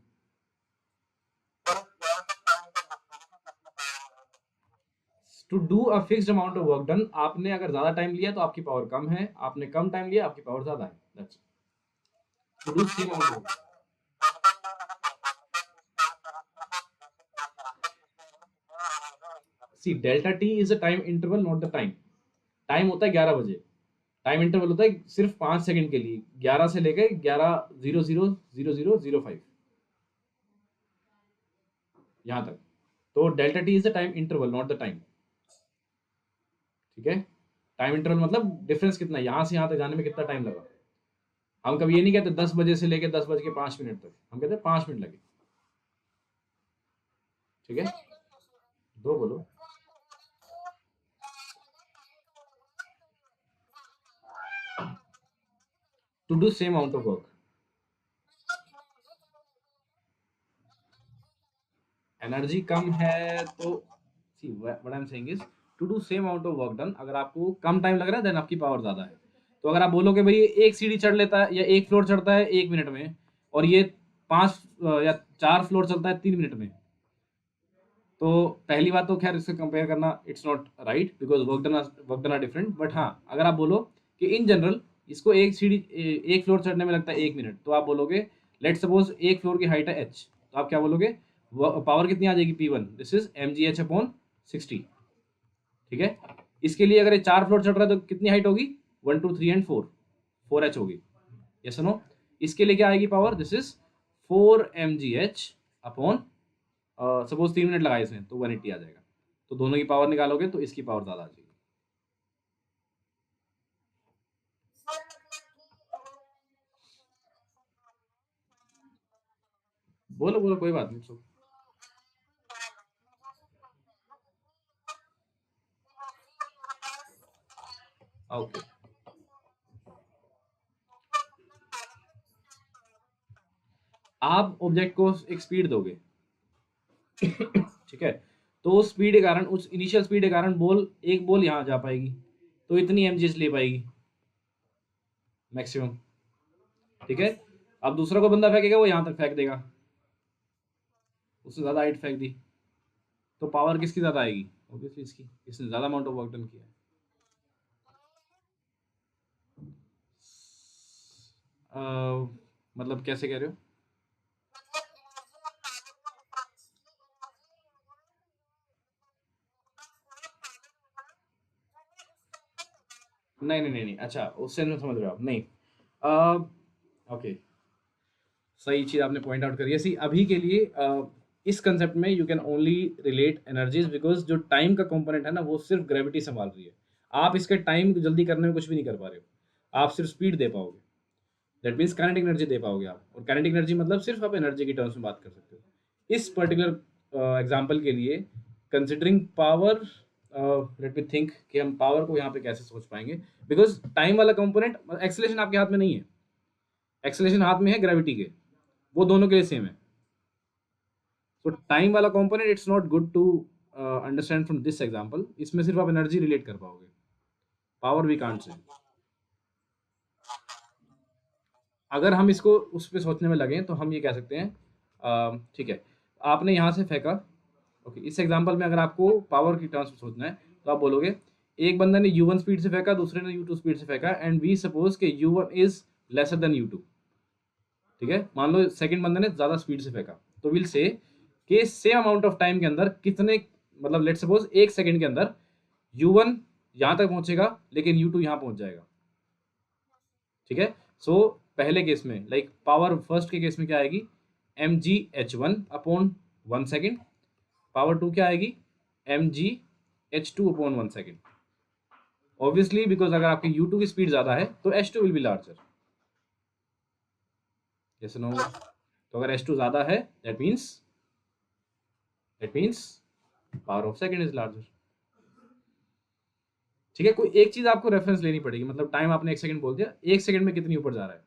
To do a fixed amount of work done, आपने अगर ज्यादा टाइम लिया तो आपकी पावर कम है, आपने कम टाइम लिया आपकी पावर ज्यादा है, that's to do same amount of. See delta T is a time interval, not the time. Time होता है 11 बजे, टाइम इंटरवल होता है सिर्फ 5 सेकंड के लिए, 11 से लेकर 11:00:00:05 यहाँ तक। तो delta T is the time interval, not the time, ठीक है। टाइम इंटरवल मतलब डिफरेंस कितना है, यहाँ से यहाँ तक जाने में कितना टाइम लगा। हम कभी ये नहीं कहते 10 बजे से लेकर 10:05 तक, हम कहते 5 मिनट लगे, ठीक है। दो बोलो। To do same amount of work, energy कम है तो see what I am saying is to do same amount of work done, अगर आपको कम टाइम लग रहा है देन आपकी पावर ज्यादा है। तो अगर आप बोलोगे भाई एक सीढ़ी चढ़ लेता है या एक फ्लोर चढ़ता है 1 मिनट में, और ये 5 या 4 फ्लोर चलता है 3 मिनट में, तो पहली बात तो खैर इससे कंपेयर करना it's not right because work done are different. But हाँ, अगर आप बोलो कि इन जनरल इसको एक फ्लोर चढ़ने में लगता है 1 मिनट, तो आप बोलोगे लेट सपोज एक फ्लोर की हाइट है h, तो आप क्या बोलोगे? पावर कितनी आ जाएगी? P1, this is mgh upon 60, ठीक है। इसके लिए अगर ये 4 फ्लोर चढ़ रहा है तो कितनी हाइट होगी? 1 2 3 एंड 4, 4h होगी, यस नो। इसके लिए क्या आएगी power? This is 4mgh upon, suppose 3 minute लगाए इसने तो 180 आ जाएगा। तो दोनों की पावर निकालोगे तो इसकी पावर ज़्यादा आ जाएगी। बोलो बोलो, कोई बात नहीं, सो ओके। आप ऑब्जेक्ट को एक स्पीड दोगे, ठीक है, तो उस स्पीड के कारण, उस इनिशियल स्पीड के कारण एक बॉल यहाँ जा पाएगी, तो इतनी एमजीएच ले पाएगी मैक्सिमम, ठीक है। अब दूसरा कोई बंदा फेंकेगा, वो यहाँ तक फेंक देगा, उससे ज़्यादा हाइट फेंक दी, तो पावर किसकी ज़्यादा आएगी? ऑब्वियसली इसकी, इसने ज़्यादा अमाउंट ऑफ वर्क डन किया है। मतलब कैसे कह रहे हो? नहीं, अच्छा उससे नहीं समझ रहे हो आप, नहीं। ओके, सही चीज़ आपने पॉइंट आउट करी है। सी अभी के लिए इस कंसेप्ट में you can only relate energies, because जो टाइम का कंपोनेंट है ना, वो सिर्फ ग्रेविटी संभाल रही है। आप इसके टाइम को जल्दी करने में कुछ भी नहीं कर पा रहे हो, आप सिर्फ स्पीड दे पाओगे, दैट मीन्स काइनेटिक एनर्जी दे पाओगे आप, और काइनेटिक एनर्जी मतलब सिर्फ आप एनर्जी की टर्म्स में बात कर सकते हो। इस पर्टिकुलर एग्जाम्पल के लिए considering power, let me think कि हम पावर को यहाँ पे कैसे सोच पाएंगे, बिकॉज टाइम वाला कंपोनेंट, एक्सेलेरेशन आपके हाथ में नहीं है, एक्सेलेरेशन हाथ में है ग्रेविटी के, वो दोनों के लिए सेम है। तो टाइम वाला component it's not good to understand from this example, इसमें सिर्फ आप एनर्जी रिलेट कर पाओगे, पावर वी कांट से। अगर हम इसको उस पर सोचने में लगें तो हम ये कह सकते हैं, ठीक है, आपने यहाँ से फेंका, ओके, इस एग्जांपल में अगर आपको पावर की टर्म्स में सोचना है तो आप बोलोगे एक बंदा ने u1 स्पीड से फेंका, दूसरे ने u2 स्पीड से फेंका, एंड वी सपोज कि u1 is lesser than u2, ठीक है, मान लो सेकंड बंदे ने ज़्यादा स्पीड से फेंका, तो विल से कि सेम अमाउंट ऑफ टाइम के अंदर कितने, मतलब लेट सपोज 1 सेकंड के अंदर u1 यहाँ तक पहुँचेगा लेकिन u2 यहाँ पहुँच जाएगा, ठीक है। सो पहले केस में लाइक पावर फर्स्ट के केस में क्या आएगी, mgh1 अपॉन 1 सेकेंड, पावर 2 क्या आएगी, mgh2 upon 1 second. Obviously because अगर आपकी u2 की स्पीड ज़्यादा है तो h2 will be larger, yes no? तो अगर h2 ज़्यादा है that means power of second is larger, ठीक है। कोई एक चीज़ आपको रेफरेंस लेनी पड़ेगी, मतलब टाइम आपने 1 सेकंड बोल दिया, 1 सेकंड में कितनी ऊपर जा रहा है,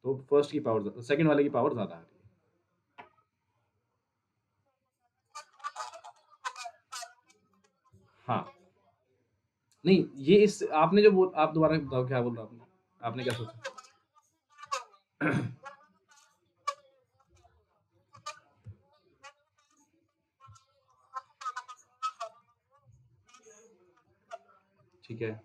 तो फर्स्ट की पावर, सेकंड वाले की पावर ज़्यादा आ रही है। हाँ, नहीं ये इस आपने जो बोल, आप दोबारा बताओ क्या बोल रहा आपने, आपने क्या सोचा? ठीक है,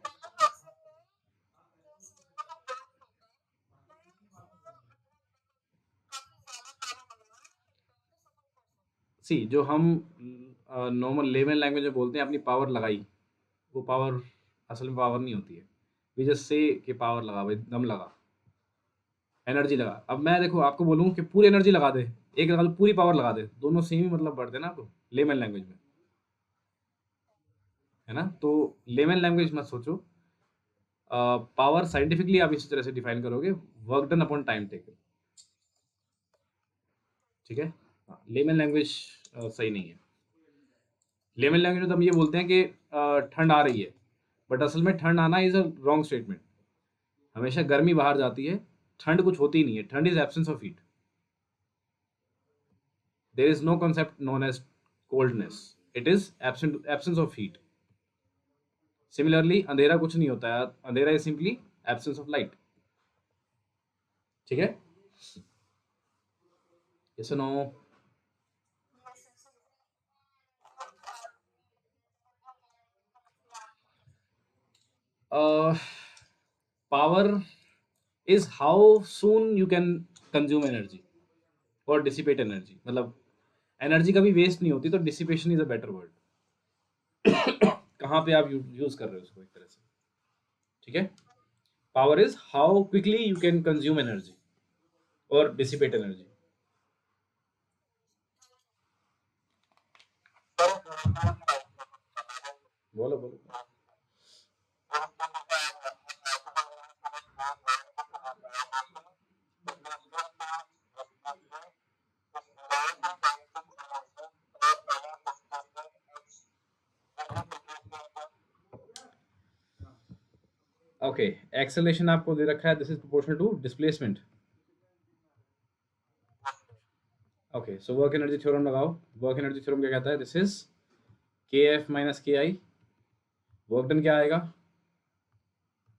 सी जो हम नॉर्मल लेमन लैंग्वेज में बोलते हैं अपनी पावर लगाई, वो पावर असल में पावर नहीं होती है, वी जस्ट से कि पावर लगा भाई, दम लगा, एनर्जी लगा। अब मैं देखो आपको बोलूँ कि पूरी एनर्जी लगा दे, एक लगा लो पूरी पावर लगा दे, दोनों सेम ही मतलब बढ़ते हैं ना आपको लेमन लैंग्वेज में, है ना? तो लेमन लैंग्वेज मत सोचो, पावर साइंटिफिकली आप इसी तरह से डिफाइन करोगे, work done upon time taken, ठीक है। लेमन लैंग्वेज सही नहीं है। लेमन लैंग्वेज में तो हम ये बोलते हैं कि ठंड आ रही है, बट असल में ठंड आना इज अ रॉन्ग स्टेटमेंट, हमेशा गर्मी बाहर जाती है, ठंड कुछ होती ही नहीं है, ठंड is absence of heat, there is no concept known as coldness, it is absence of heat. Similarly अंधेरा कुछ नहीं होता है, अंधेरा is simply absence of light, ठीक है, yes no? Power is how soon you can consume energy और dissipate energy, मतलब एनर्जी कभी वेस्ट नहीं होती, तो dissipation is a better word, कहाँ पे आप यूज कर रहे हो उसको एक तरह से, ठीक है। Power is how quickly you can consume energy और डिसिपेट एनर्जी। बोलो बोलो। ओके, एक्सेलरेशन आपको दे रखा है, this is proportional to displacement, so work energy theorem लगाओ। वर्क एनर्जी थ्योरम क्या कहता है? This is K F minus K I. Work done क्या आएगा?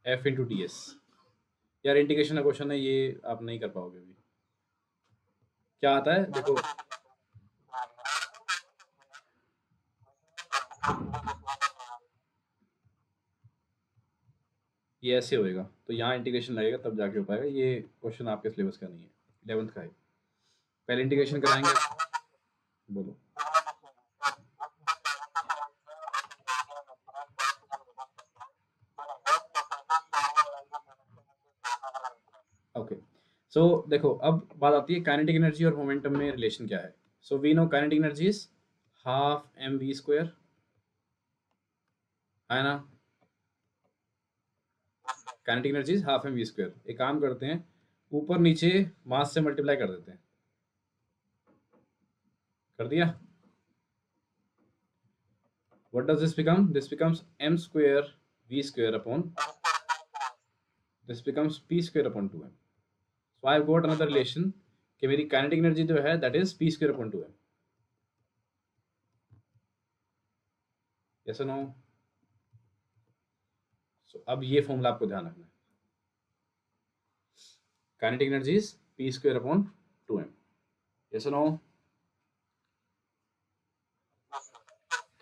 F into T S. यार इंटीग्रेशन का क्वेश्चन है ये, आप नहीं कर पाओगे अभी। क्या आता है देखो, ये ऐसे होएगा तो यहाँ इंटीग्रेशन लगेगा तब जाके हो पाएगा। ये क्वेश्चन आपके सिलेबस का नहीं है, 11th का है। पहले इंटीग्रेशन कराएंगे। बोलो। ओके, सो देखो अब बात आती है काइनेटिक एनर्जी और मोमेंटम में रिलेशन क्या है। So we know kinetic energy is half M V square, है ना? Kinetic energy is half M V square. एक काम करते हैं, ऊपर नीचे मास से मल्टीप्लाई कर देते हैं। कर दिया? What does this become? This becomes M square V square upon, this becomes P square upon 2m। So I have got another relation कि मेरी काइनेटिक एनर्जी जो है that is P square upon 2m। Yes और no? So अब ये formula आपको ध्यान रखना है। Kinetic energy is P square upon 2m। Yes और नो?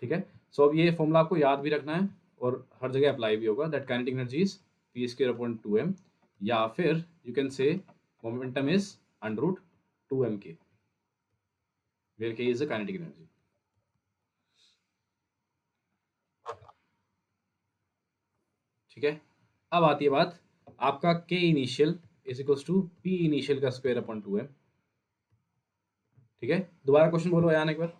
ठीक है, सो अब ये फॉर्मूला आपको याद भी रखना है और हर जगह अप्लाई भी होगा। That kinetic energy is P square upon 2m, या फिर you can say momentum is under root 2m K, where के इज द काइनेटिक एनर्जी। ठीक है, अब आती है बात, आपका K initial is equals to P initial का स्क्वायर अपॉन 2m। ठीक है, दोबारा क्वेश्चन बोलो यान एक बार।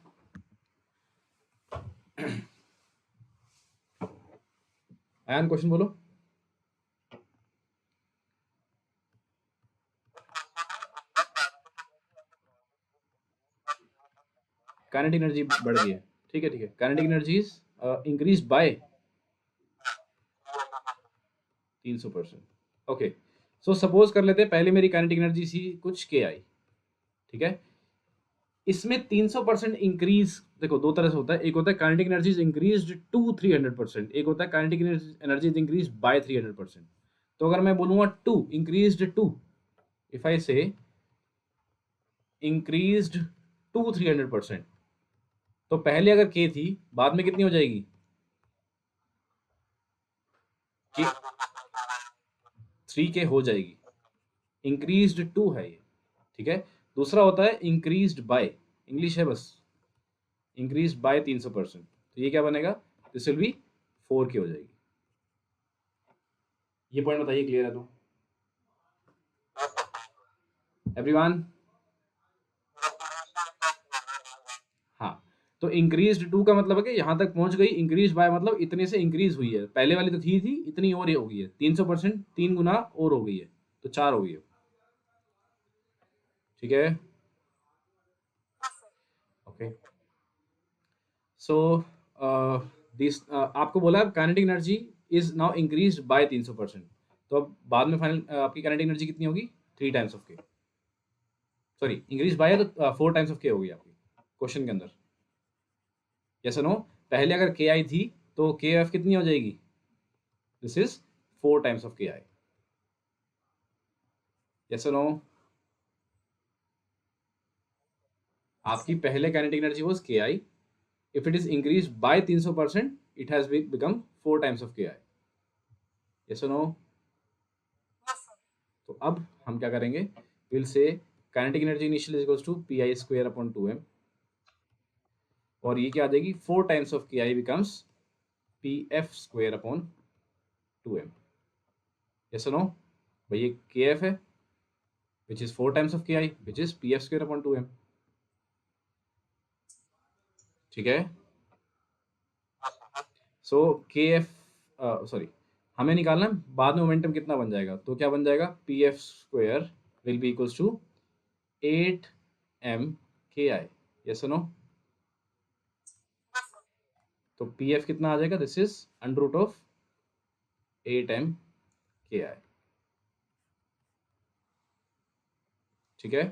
आयान क्वेश्चन बोलो। काइनेटिक एनर्जी बढ़ गई है। ठीक है, ठीक है, kinetic energy is increase by 300%। Okay, so suppose कर लेते हैं पहले मेरी काइनेटिक एनर्जी थी कुछ के आई। ठीक है, इसमें 300% इंक्रीज देखो दो तरह से होता है। एक होता है kinetic energy is increased to 300%, एक होता है kinetic energy is increase by 300%। तो अगर मैं बोलूंगा to increased to, if I say increased to 300%, तो पहले अगर के थी बाद में कितनी हो जाएगी? के 3k हो जाएगी। इंक्रीज्ड टू है ये। ठीक है, दूसरा होता है इंक्रीज्ड बाय, इंग्लिश है बस, इंक्रीज बाय 300%। तो ये क्या बनेगा? दिस विल बी 4k हो जाएगी। ये पॉइंट बताइए, क्लियर है तो एवरीवन? हाँ, तो इंक्रीज्ड टू का मतलब है कि यहाँ तक पहुंच गई। इंक्रीज बाय मतलब इतने से इंक्रीज हुई है, पहले वाली तो थी इतनी और ये हो गई है 300%, 3 गुना और हो गई है तो 4 हो गई है। ठीक है, ओके, सो दिस आपको बोला kinetic energy is now increased by 300%। तो अब बाद में फाइनल आपकी काइनेटिक एनर्जी कितनी होगी? 3 टाइम्स ऑफ के, सॉरी इंक्रीज बाय है तो 4 टाइम्स ऑफ के होगी आपकी क्वेश्चन के अंदर। Yes no? पहले अगर के आई थी तो के एफ कितनी हो जाएगी? This is 4 times of K I. Yes no? आपकी पहले kinetic energy was K I, if it is increase by 300% it has become 4 times of K I. Yes no? तो अब हम क्या करेंगे? Will say kinetic energy initial is equals to P I square upon 2m, और ये क्या आ जाएगी? 4 times of K I becomes P F square upon 2m। Yes no? भाई ये के एफ है which is 4 times of K I which is P F square upon 2m। ठीक है, सो के एफ, सॉरी हमें निकालना है बाद में मोमेंटम कितना बन जाएगा। तो क्या बन जाएगा? P F square will be equals to 8m K I. Yes no? तो पी एफ कितना आ जाएगा? This is under root of 8m K I. ठीक है,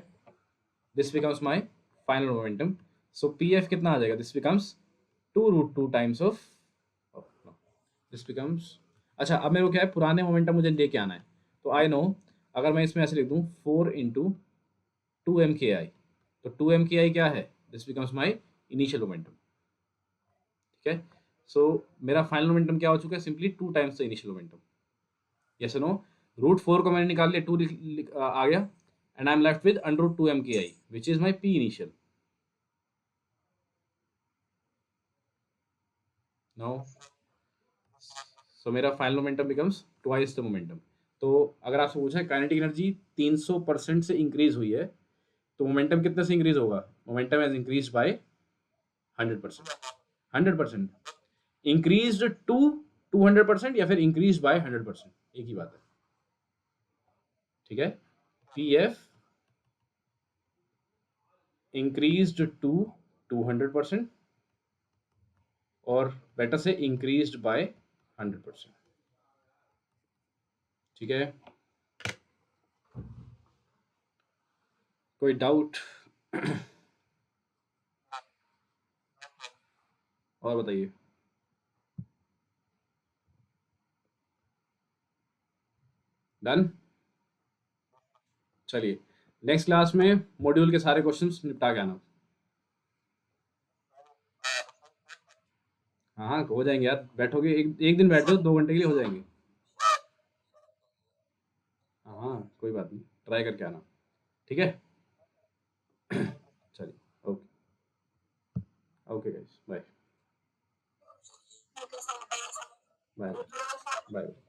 this becomes my final momentum. So P F कितना आ जाएगा? This becomes 2√2 times of, this becomes, अच्छा अब मेरे को क्या है, पुराने मोमेंटम मुझे लेके आना है. तो आई नो, अगर मैं इसमें ऐसे लिख दूँ 4 × 2 mki, तो 2 mki क्या है? This becomes my initial momentum. ठीक है. सो मेरा फाइनल मोमेंटम क्या हो चुका है? Simply 2 times the initial momentum. Yes no. √4 को मैंने निकाल लिया, 2 आ गया, and I am left with √2 mki which is my P initial. Now so मेरा final momentum becomes twice the momentum. तो अगर आपसे पूछा है काइनेटिक एनर्जी 300% से इंक्रीज हुई है, तो मोमेंटम कितने से इंक्रीज होगा? Momentum has increase by 100%. 100% increase to 200% या फिर इंक्रीज बाय 100%, एक ही बात है. ठीक है. पी एफ इंक्रीज्ड टू 200% और बेटर से इंक्रीज्ड बाय 100%. ठीक है. कोई डाउट? और बताइए. डन. चलिए नेक्स्ट क्लास में मॉड्यूल के सारे क्वेश्चंस निपटा के आना. हाँ हाँ हो जाएंगे यार, बैठोगे एक दिन बैठ जाओ, 2 घंटे के लिए हो जाएंगे. हाँ हाँ कोई बात नहीं, ट्राई करके आना. ठीक है. चलिए. Okay. Okay guys, bye. Bye. Bye.